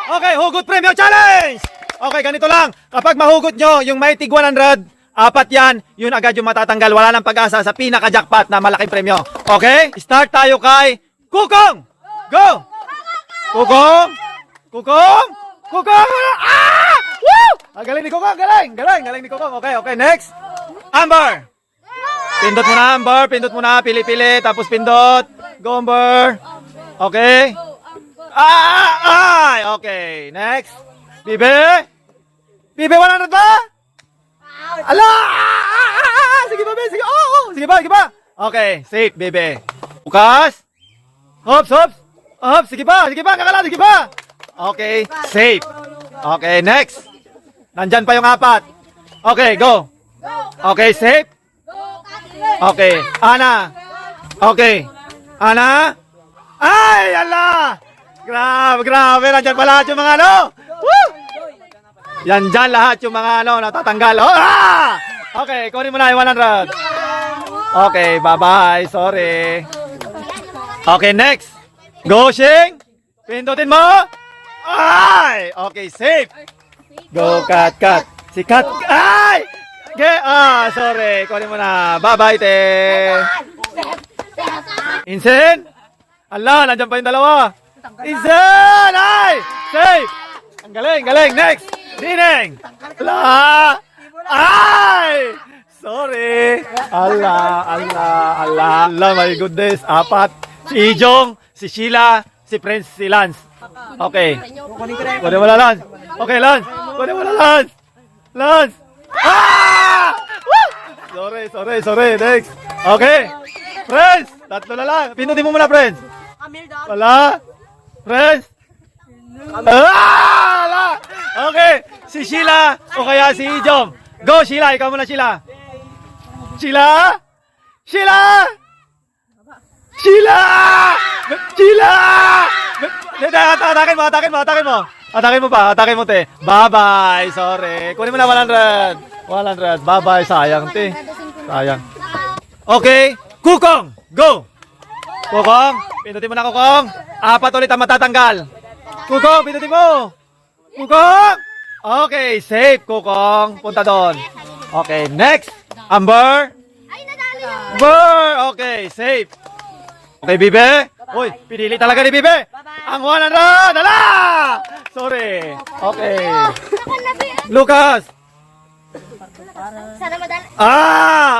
Okay, hugot premyo challenge! Okay, ganito lang. Kapag mahugot nyo yung may tig 100, apat yan, yun agad yung matatanggal. Wala nang pag-asa sa pinaka-jackpot na malaking premyo. Okay? Start tayo kay Kukong! Go! Kukong! Kukong! Kukong! Ah! Woo! Galing ni Kukong, galing! Galing ni Kukong. Okay, next. Amber! Pindot mo na, Amber. Pindot mo na. Pili-pili. Tapos pindot. Go, Amber. Okay. Ay! Okay. Next. Bibe? Bibe, 100 ba? Ala! Sige ba, Bibe? Sige. Sige ba? Okay. Safe, Bibe. Bukas. Hops. Sige ba? Kakala. Sige ba? Okay. Safe. Okay. Next. Nandyan pa yung apat. Okay, go. Okay, safe. Okay. Ana. Okay. Ana. Ay, ala! Grabe. Nandyan pa lahat yung mga ano. Woo! Yan dyan lahat yung mga ano, natatanggal. Oh, ah! Okay, kunin mo na yung 100. Okay, bye-bye. Sorry. Okay, next. Go, Shing. Pindutin mo. Ay! Okay, safe. Go, cut. Si Cut. Ay! Okay, sorry. Kunin mo na. Bye-bye, te. Insen? Ala, nandiyan pa yung dalawa. Insen! Ay! Safe! Ang galing. Next! Dineng! Ala! Ay! Sorry! Ala, my goodness. Apat. Si Ijong, si Sheila, si Prince, si Lance. Okay. Kunin mo na, Lance. Okay, Lance. Kunin mo na, Lance. Lance! Ah! Woo! Sorry. Next. Okay. Prince! Tatlo na lang. Pindutin mo muna, Prince. Wala. Prince! Ala! Okay. Si Sheila o kaya si Ijom. Go, Sheila. Ikaw muna, Sheila. Sheila! Atakin mo, te. Bye-bye. Sorry. Kunin mo na 100. Bye-bye. Sayang, te. Sayang. Okay. Kukong. Go. Kukong. Pindutin mo na, Kukong. Apat ulit ang matatanggal. Kukong, pindutin mo. Kukong. Okay. Safe, Kukong. Punta doon. Okay. Next. Amber. Amber. Okay. Safe. Okay, Bibe. Uy, pinili talaga ni Bibe. Ang 100. Ala! Sorry. Okay. Lucas.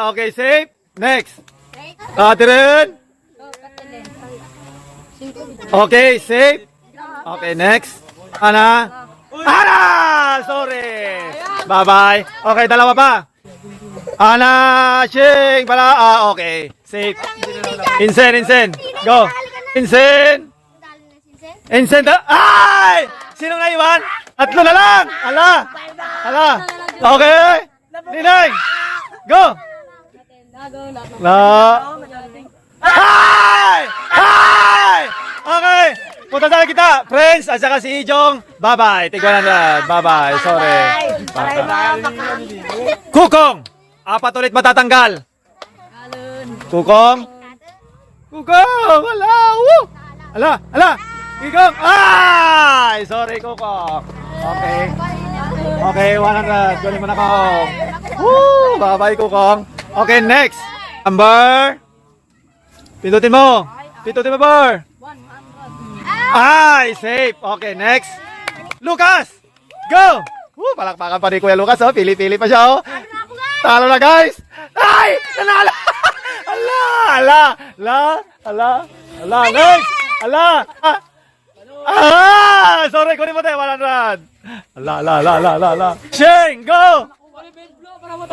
Okay, safe. Next. Catherine. Okay, safe. Okay, next. Ana. Sorry. Bye-bye. Okay, dalawa pa. Ana, Shing, pala. Okay, safe. Insen. Go. Insen. Ay! Sino na iwan? Tatlo na lang. Ala. Okay. Ninay. Go. Ay! Okay. Punta sa kita. Friends, at saka si Ijong. Bye-bye. Tigwanan na. Bye-bye. Sorry. Kukong. Apat ulit matatanggal. Kukong. Wala. Woo! Ala. Kukong. Ay! Sorry, Kukong. Okay, 100. Galing mo na, Kukong. Woo! Bye-bye, Kukong. Okay, next. Amber. Pindutin mo, Amber. Ay, safe. Okay, next. Lucas. Go. Woo! Palakpakan pa ni Kuya Lucas, oh. Pili-pili pa siya, oh. Talo na, guys. Ay! Nanalo! Ala! Next! Ala! Sorry, kunin mo tayo, 100. Ala. Sheng, go!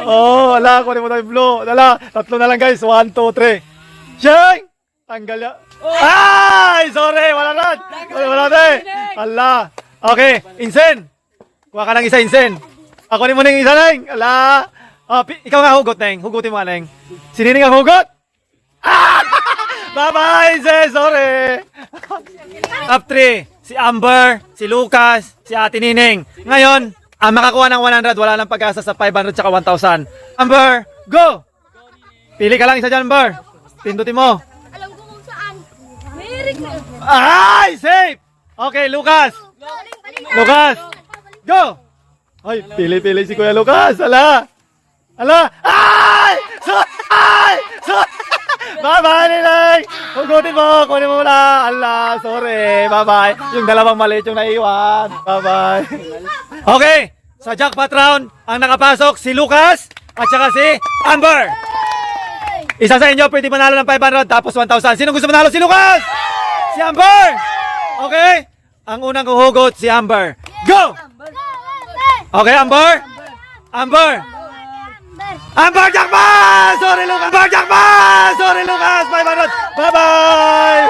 Oh, ala, kunin mo tayo yung blue. Ala, tatlo na lang, guys. 1, 2, 3. Sheng! Tanggal ya. Ay! Sorry, 100. Wala tayo. Ala. Okay, Insen. Kuha ka ng isa, Insen. Kunin mo na yung isa, Neng. Ala. Ikaw nga hugot, Neng. Hugutin mo, Neng. Sinining ang hugot? Bye-bye, Insen. Sorry. Top 3. Si Amber, si Lucas, si Ate Nining. Ngayon, ang makakuha ng 100, wala nang pag-asa sa 500 tsaka 1,000. Amber, go! Pili ka lang isa dyan, Amber. Pindutin mo. Alam ko kung saan. Ay, safe! Okay, Lucas. Lucas! Go! Ay, pili-pili si Kuya Lucas. Ala! Ala! Ay! Ay! Bye-bye, Nilang! Hugutin mo! Kunin mo muna! Ala! Sorry! Bye-bye! Yung dalawang maliit yung naiwan. Bye-bye! Okay! Sa jackpot round, ang nakapasok si Lucas at saka si Amber! Isa sa inyo pwede manalo ng 500 tapos 1,000. Sino gusto manalo? Si Lucas! Si Amber! Okay? Ang unang huhugot si Amber. Go! Okay, Amber? Amber! Amber jackpot! Sorry, Lucas! Amber jackpot! Sorry, Lucas! 500! Bye-bye!